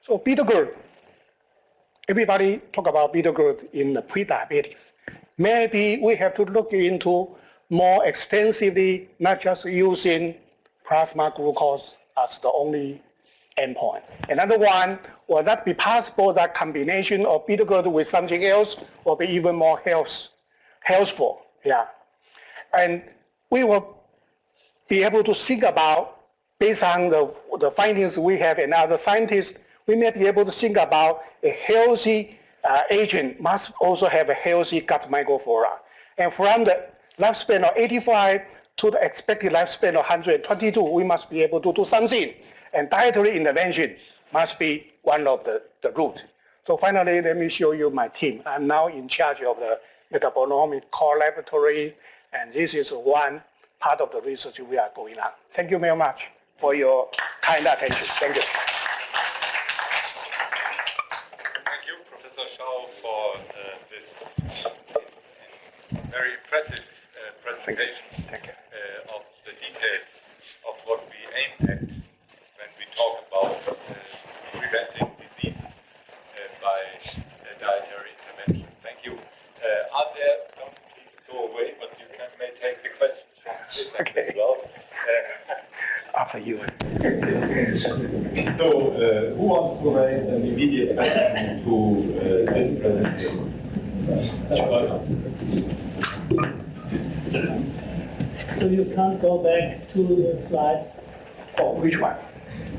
So beta Gourd. Everybody talk about beta Gourd in the pre-diabetes. Maybe we have to look into more extensively, not just using plasma glucose as the only endpoint. Another one, will that be possible that combination of beta Gourd with something else will be even more healthful? Yeah. And we will be able to think about, based on the findings we have and other scientists, we may be able to think about a healthy agent must also have a healthy gut microflora. And from the lifespan of 85 to the expected lifespan of 122, we must be able to do something. And dietary intervention must be one of the route. So finally, let me show you my team. I'm now in charge of the metabolomic core laboratory, and this is one part of the research we are going on. Thank you very much for your kind attention. Thank you. Thank you, Professor Shiao, for this very impressive presentation of the details of what we aim at when we talk about preventing disease by dietary intervention. Thank you. Are there, don't please go away, but you may take the questions from this as well. After you. So, who wants to raise an immediate question to this presentation? So you can't go back to the slides? Oh, which one?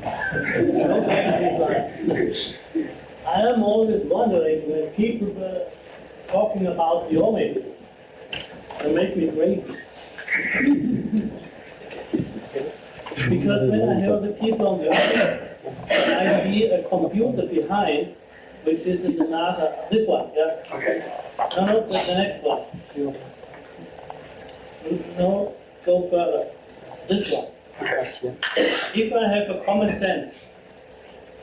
Go back to the slides. I am always wondering when people were talking about the omics, they make me crazy. Because when I have the people on the other, I see a computer behind, which is in another, this one, yeah? Okay. No, the next one. No, go further. This one. If I have a common sense,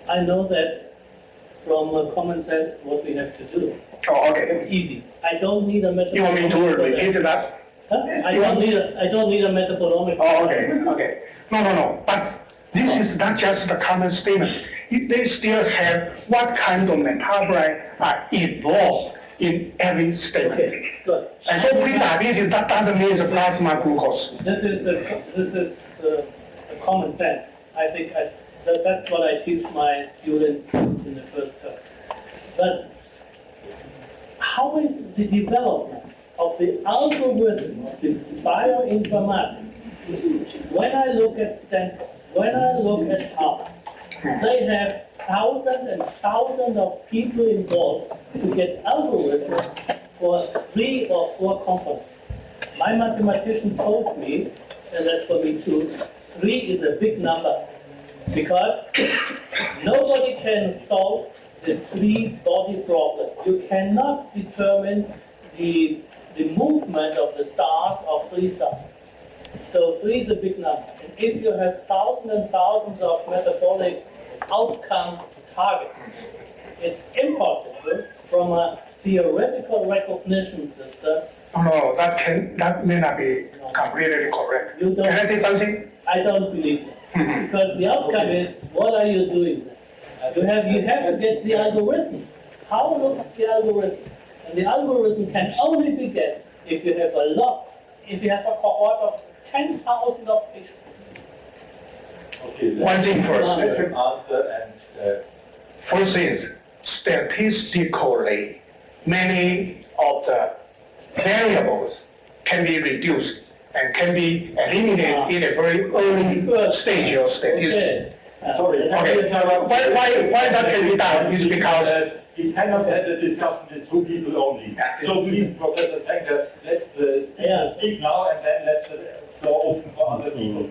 I know that from common sense what we have to do. Oh, It's okay. easy. I don't need a metabolomics. You want me to for that. repeat that? Huh? I don't need a metabolomics. Oh, okay, okay. No. But this is not just the common statement. They still have what kind of metabolite are involved in every statement. Okay, good. And so pre-diabetes, that doesn't mean the plasma glucose. This is a common sense. I think that's what I teach my students in the first term. But how is the development of the algorithm of the bioinformatics? When I look at Stanford, when I look at Harvard, they have thousands and thousands of people involved to get algorithms for 3 or 4 components. My mathematician told me, and that's for me too, 3 is a big number because nobody can solve the 3 body problem. You cannot determine the movement of the stars of 3 stars. So 3 is a big number. And if you have thousands and thousands of metabolic outcome targets, it's impossible from a theoretical recognition system. No, that may not be completely correct. You don't- Can I say something? I don't believe it. Because the outcome is, what are you doing? You have to get the algorithm. How looks the algorithm? And the algorithm can only be get if you have a cohort of 10,000 of patients. Okay, One thing first. let him answer and First is, statistically, many of the variables can be reduced and can be eliminated in a very early stage of statistics. Okay. sorry. Okay, why that can be done is because We cannot have a discussion with 2 people only. So please, Professor Schenker, let's speak now and then let the floor open for other people.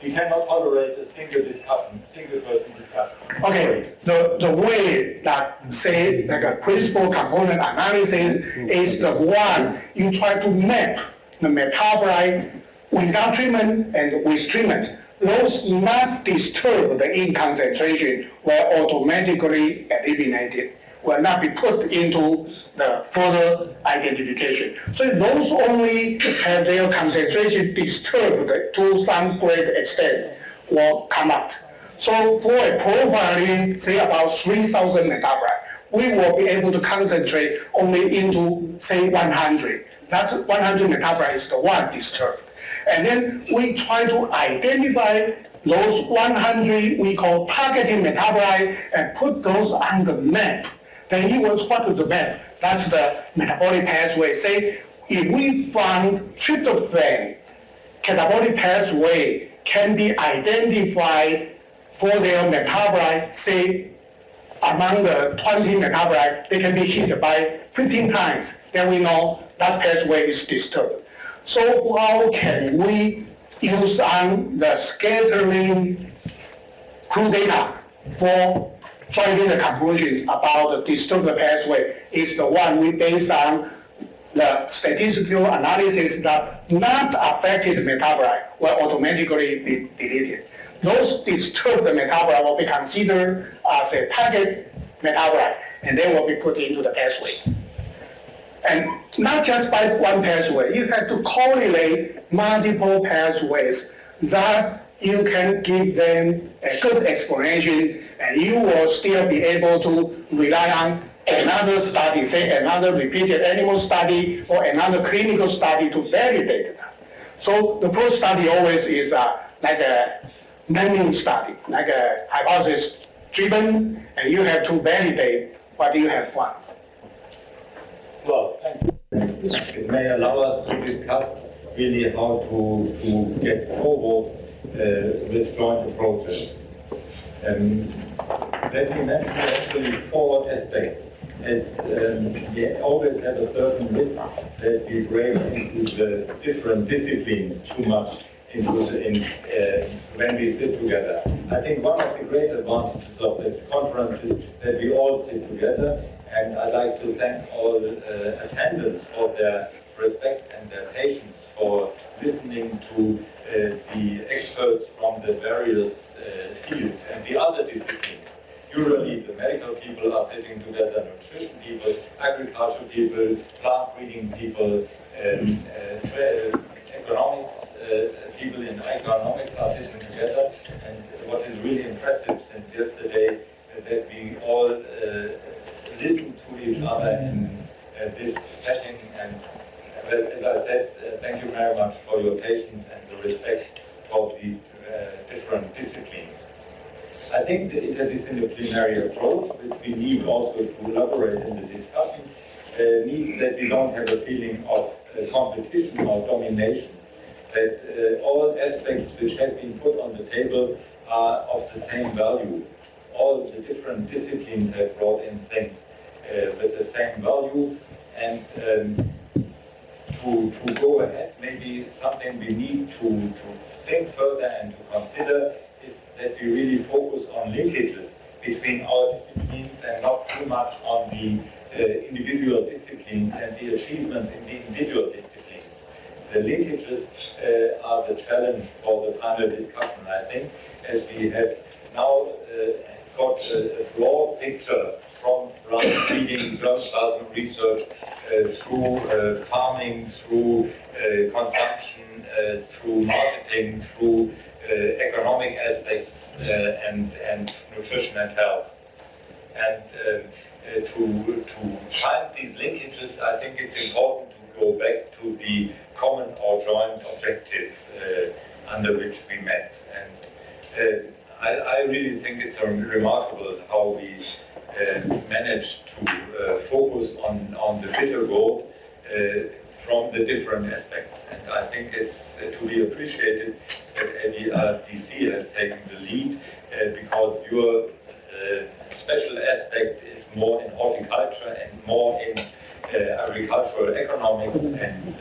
We cannot tolerate a single person discussion. Okay, the way that say like a principal component analysis is the one you try to map the metabolite without treatment and with treatment. Those not disturb the ink concentration will automatically eliminated, will not be put into the further identification. So those only have their concentration disturbed to some great extent will come out. So for a profiling, say about 3,000 metabolite, we will be able to concentrate only into, say, 100. That's 100 metabolite is the one disturbed. And then we try to identify those 100 we call targeting metabolite and put those on the map. Then you will what is the map? That's the metabolic pathway. Say, if we find tryptophan catabolic pathway can be identified for their metabolite, say, among the 20 metabolite, they can be hit by 15 times. Then we know that pathway is disturbed. So how can we use on the scattering crew data for driving the conclusion about the disturbed pathway is the one we base on the statistical analysis that not affected metabolite will automatically be deleted. Those disturbed metabolite will be considered as a target metabolite and they will be put into the pathway. And not just by one pathway, you have to correlate multiple pathways that you can give them a good explanation and you will still be able to rely on another study, say another repeated animal study or another clinical study to validate that. So the first study always is like a learning study, like a hypothesis driven, and you have to validate what you have found. Well, it may allow us to discuss really how to get forward with joint approaches. that we mentioned actually 4 aspects. As we always have a certain risk that we break into the different disciplines too much when we sit together. I think one of the great advantages of this conference is that we all sit together, and I'd like to thank all attendants for their respect and their patience for listening to the experts from the various fields and the other disciplines. Usually the medical people are sitting together, nutrition people, agriculture people, plant breeding people, economics people in economics are sitting together. And what is really impressive since yesterday is that we all listen to each other in this setting. And as I said, thank you very much for your patience and the respect for the different disciplines. I think the interdisciplinary approach, which we need also to elaborate in the discussion, means that we don't have a feeling of competition or domination, that all aspects which have been put on the table are of the same value. All the different disciplines have brought in things with the same value, and to go ahead, maybe something we need to think further and to consider is that we really focus on linkages between our disciplines and not too much on the individual disciplines and the achievements in the individual disciplines. The linkages are the challenge for the final discussion, I think, as we have now got a broad picture from plant breeding, germplasm research, through farming, through consumption, through marketing, through economic aspects and nutrition and health. And to find these linkages, I think it's important to go back to the common or joint objective under which we met. And I really think it's remarkable how we managed to focus on the bitter goal from the different aspects. And I think it's to be appreciated that ADRDC has taken the lead because your special aspect is more in horticulture and more in agricultural economics and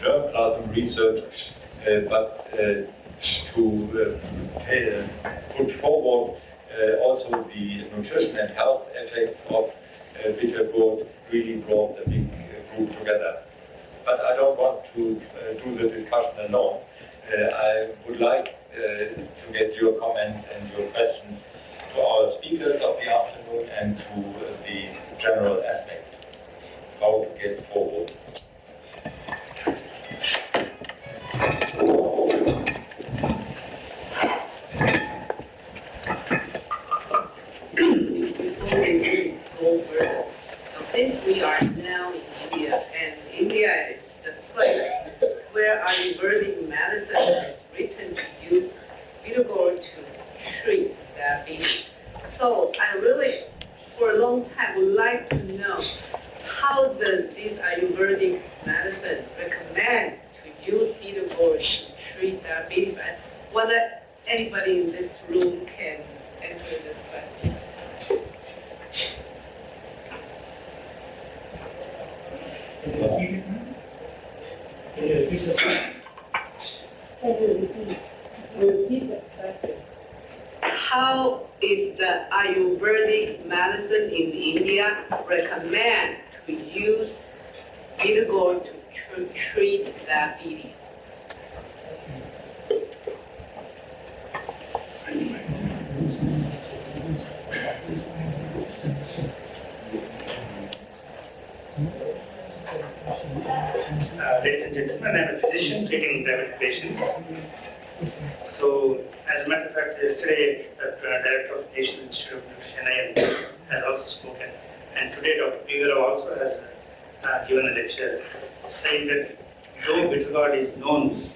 germplasm research, but to put forward also the nutrition and health effects of bitter gourd really brought the big group together. But I don't want to do the discussion alone. I would like to get your comments and your questions to our speakers of the afternoon and to the general aspect, how to get forward. Since we are now in India, and India is the place where Ayurvedic medicine is written to use bitter gourd to treat diabetes. So I really, for a long time, would like to know how does this Ayurvedic medicine recommend to use bitter gourd to treat diabetes, and whether anybody in this room can answer this question. How is the Ayurvedic medicine in India recommend to use bitter gourd to treat diabetes? Ladies and gentlemen, I'm a physician treating diabetic patients. So, as a matter of fact, yesterday the director of the National Institute of Nutrition has also spoken, and today Dr. Bigara also has given a lecture saying that though bitter gourd is known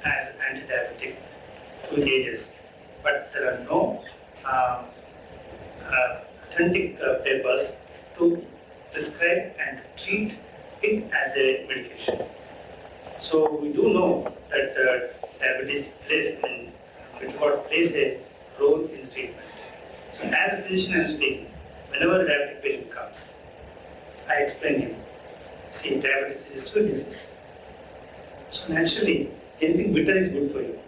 as antidiabetic through the ages, but there are no authentic papers to prescribe and treat it as a medication. So we do know that diabetes plays a role in treatment. So as as a physician I'm speaking, whenever a diabetic patient comes, I explain him, see, diabetes is a sweet disease. So naturally, anything bitter is good for you.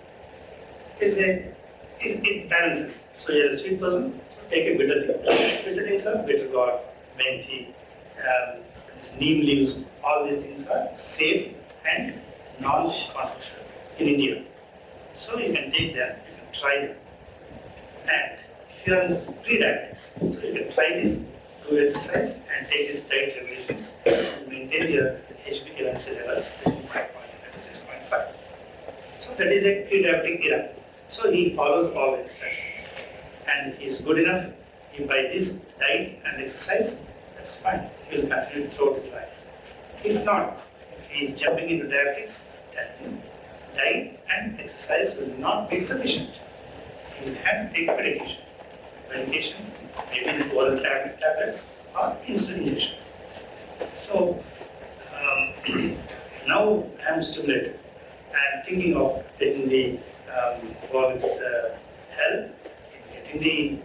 It balances. So you're a sweet person, take a bitter thing. Bitter things are bitter gourd, methi, neem leaves, all these things are safe and non-controversial in India. So you can take them, you can try them. And if you are in pre-diabetics, so you can try this, do exercise and take these diet regulations to maintain your HbA1c levels between 5.5 to 6.5. So that is a pre-diabetic era. So he follows all the instructions. And if he is good enough, he by this diet and exercise, that's fine. He will continue throughout his life. If not, if he is jumping into diabetics, then diet and exercise will not be sufficient. He will have to take medication. Medication, maybe the oral tablets or insulin injection. So now I am stimulated. I am thinking of taking the Gourd's help in getting the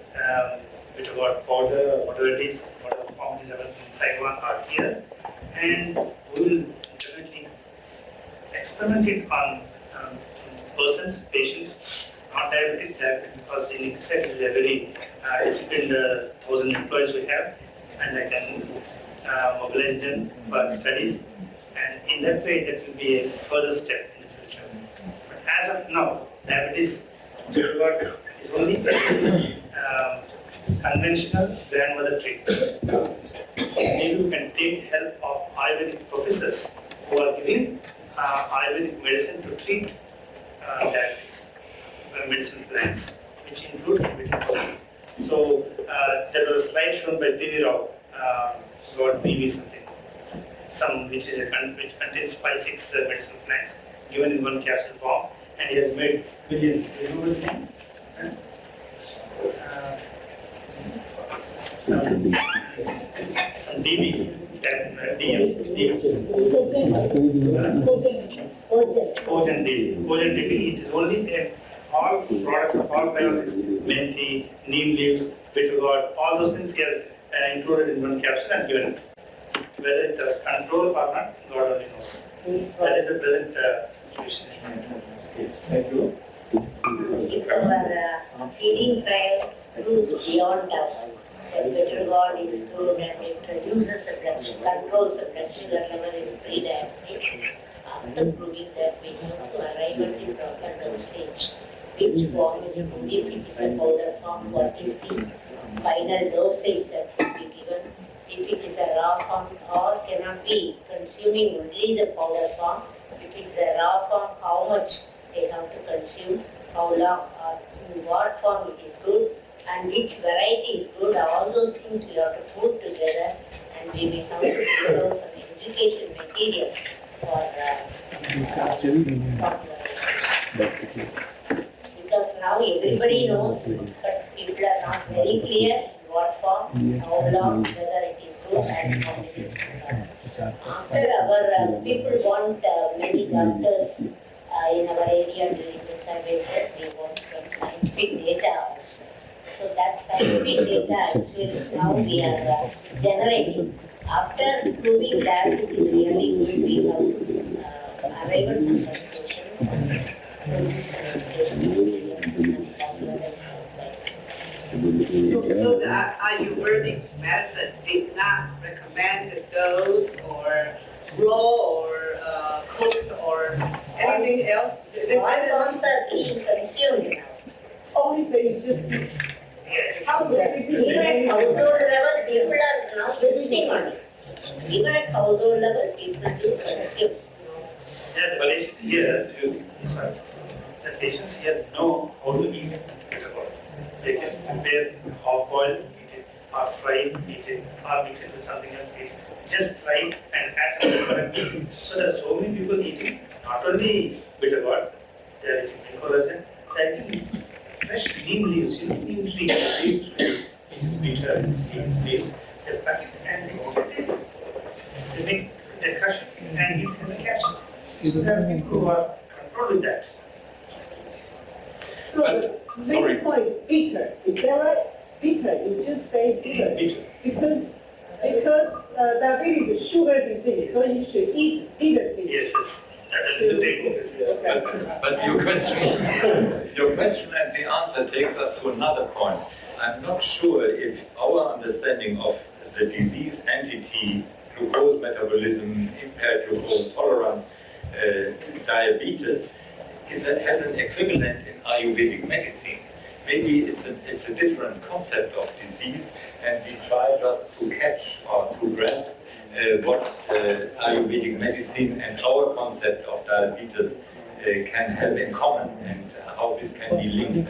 bitter gourd powder or whatever it is, whatever form it is available in Taiwan or here, and we will definitely experiment it on persons, patients, not diabetic, because in ICRISAT is a very disciplined 1,000 employees we have, and I can mobilize them for studies, and in that way that will be a further step in the future. But as of now, diabetes is only conventional grandmother treatment. Maybe we can take help of Ayurvedic professors who are giving Ayurvedic medicine to treat diabetes, medicine plans, which include vitamin D. So there was a slide shown by P.V. Rao, Gourd PV something, which contains 5-6 medicinal plants given in one capsule form, and he has made millions. Remember his name? Some DB, that is DM. Ojan DB, it is only there. All products of all biologics, methi, neem leaves, bitter gourd, all those things he has included in one capsule and given it. Whether it does control or not, God only knows. That is the present situation. Thank you. If our feeding trial proves beyond doubt that bitter gourd is good and it reduces the blood sugar, controls the blood sugar level in pre-diabetes, after proving that we have to arrive at the proper dosage, which form is good, if it is a powder form, what is the final dosage that will be given, if it is a raw form or cannot be consuming only the powder form, if it is a raw form, how much they have to consume, how long or in what form it is good, and which variety is good, all those things we have to put together, and we will have to put out some education material for because now everybody knows, but people are not very clear in what form, how long, whether it is good and how many is good. After our people want many doctors in our area during the survey said we want some scientific data also. So that scientific data actually now we are generating. After proving that it is really good, we have arrived at some conclusions and produce some education So the Ayurvedic medicine did not recommend the dose or raw or cooked or anything else? What forms are being consumed now? Only say just how would it be? Even at household level, people are now using on it. Even at household level, people do consume. Yeah, the patients here, the patients here know how to eat bitter gourd. They can prepare half boiled, eat it, or fried, eat it, or mix it with something else, eat it. Just fry it and add some pepper and eat it. So there are so many people eating not only bitter gourd, they are eating collagen, they are eating fresh neem leaves, neem tree, which is bitter, neem leaves. They cut it and they eat it. They make, they crush it and eat it as a capsule. So there are people who are controlled with that. So, make the point, bitter, is that right? Bitter, you just say bitter. Bitter. Because diabetes is sugar disease, so you should eat bitter things. Yes. It's a big focus. But your question and the answer takes us to another point. I'm not sure if our understanding of the disease entity, glucose metabolism, impaired glucose tolerance, diabetes, is that has an equivalent in Ayurvedic medicine. Maybe it's a different concept of disease, and we try just to catch or to grasp what Ayurvedic medicine and our concept of diabetes can have in common and how this can be linked.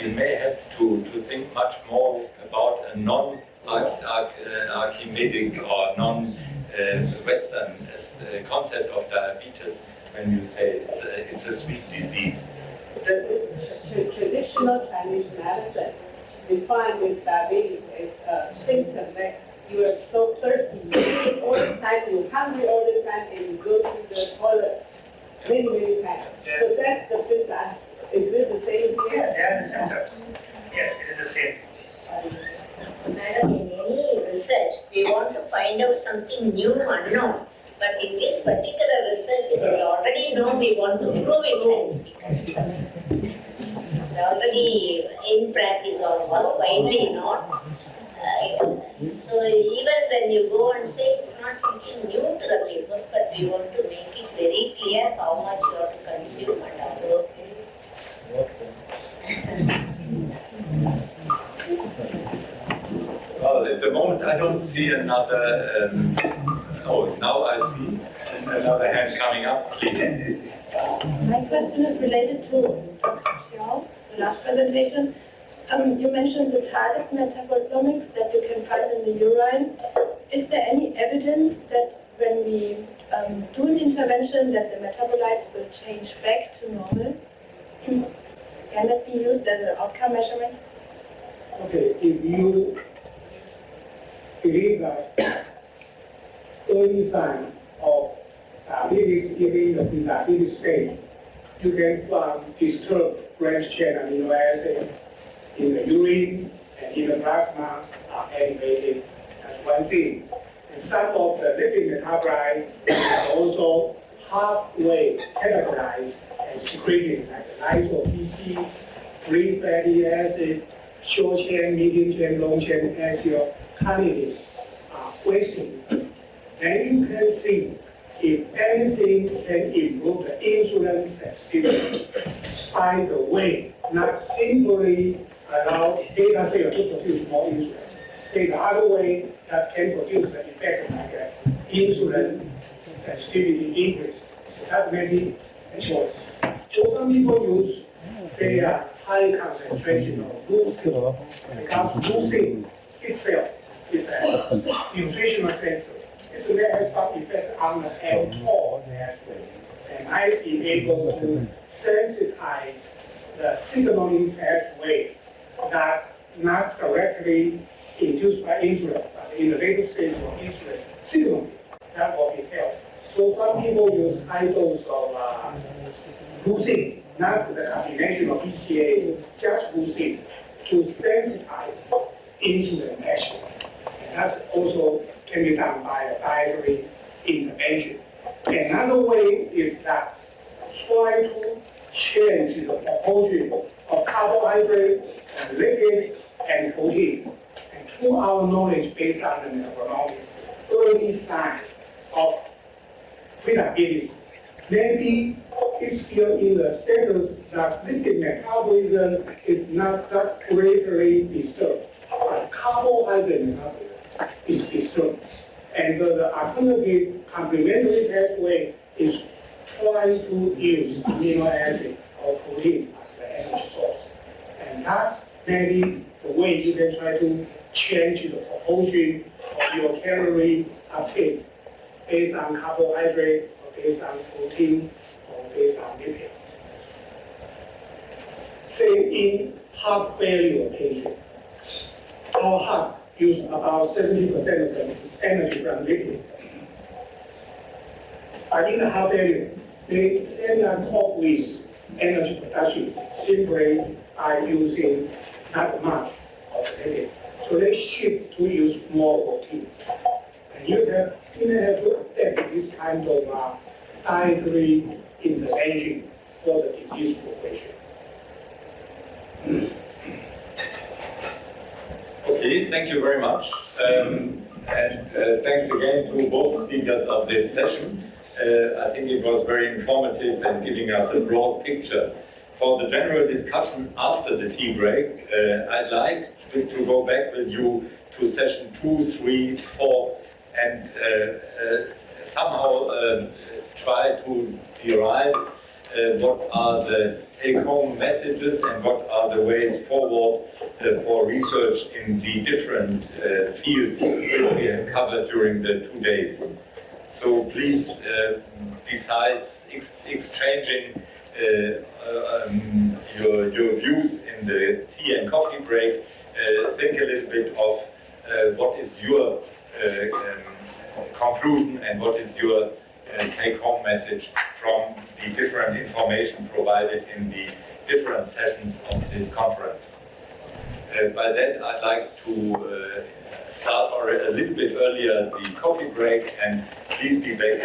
We may have to think much more about a non-Archimedes or non-Western concept of diabetes when you say it's a sweet disease. The traditional Chinese medicine defines this diabetes as a symptom that you are so thirsty, you eat all the time, you're hungry all the time, and you go to the toilet many times. So that's the symptom. Is it the same here? Yeah, they are the symptoms. Yes, it is the same. Madam, in any research, we want to find out something new, unknown. But in this particular research, we already know we want to prove it scientifically. It's already in practice also, widely known. So even when you go and say it's not something new to the people, but we want to make it very clear how much you have to consume and all those things. Well, at the moment I don't see another, oh, now I see another hand coming up. Please. My question is related to Dr. Shiao, the last presentation. You mentioned the target metabolomics that you can find in the urine. Is there any evidence that when we do an intervention that the metabolites will change back to normal? Can that be used as an outcome measurement? Okay, if you believe that early sign of diabetes during the pre-diabetes stage, you can find disturbed branch-chain amino acid in the urine and in the plasma are elevated. That's one thing. And some of the lipid metabolites are also halfway catabolized and secreted, like the lipo-PC, free fatty acid, short chain, medium chain, long chain acid candidates are wasting. Then you can see if anything can improve the insulin sensitivity by the way, not simply allow beta cell to produce more insulin. Say the other way that can produce the effect like insulin sensitivity increase. That may be a choice. So some people use, say, high concentration of leucine, because leucine itself is a nutritional sensor. It may have some effect on the mTOR pathway and might be able to sensitize the signaling pathway that not directly induced by insulin, but in the later stage of insulin signaling. That will be helpful. So some people use high dose of leucine, not the combination of PCA, just leucine, to sensitize insulin action. And that also can be done by a dietary intervention. Another way is that try to change the proportion of carbohydrate, and lipid, and protein. And to our knowledge, based on the metabolomics, early sign of prediabetes, maybe it's still in the status that lipid metabolism is not that greatly disturbed, but carbohydrate metabolism is disturbed. And the alternative complementary pathway is trying to use amino acid or protein as the energy source. And that's maybe the way you can try to change the proportion of your calorie uptake based on carbohydrate, or based on protein, or based on lipid. Say in heart failure patients, our heart uses about 70% of the energy from lipid. But in the heart failure, they cannot cope with energy production simply by using not much of the lipid. actually shift to use more protein. And you have to adapt this kind of dietary intervention for the disease progression. Okay, thank you very much. Thanks again to both speakers of this session. I think it was very informative and giving us a broad picture. For the general discussion after the tea break, I'd like to go back with you to session 2, 3, 4, and somehow try to derive what are the take-home messages and what are the ways forward for research in the different fields that we have covered during the 2 days. So please, besides exchanging your views in the tea and coffee break, think a little bit of what is your conclusion and what is your take-home message from the different information provided in the different sessions of this conference. By that, I'd like to start a little bit earlier the coffee break, and please be back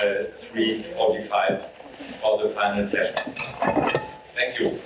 at 3:45 for the final session. Thank you.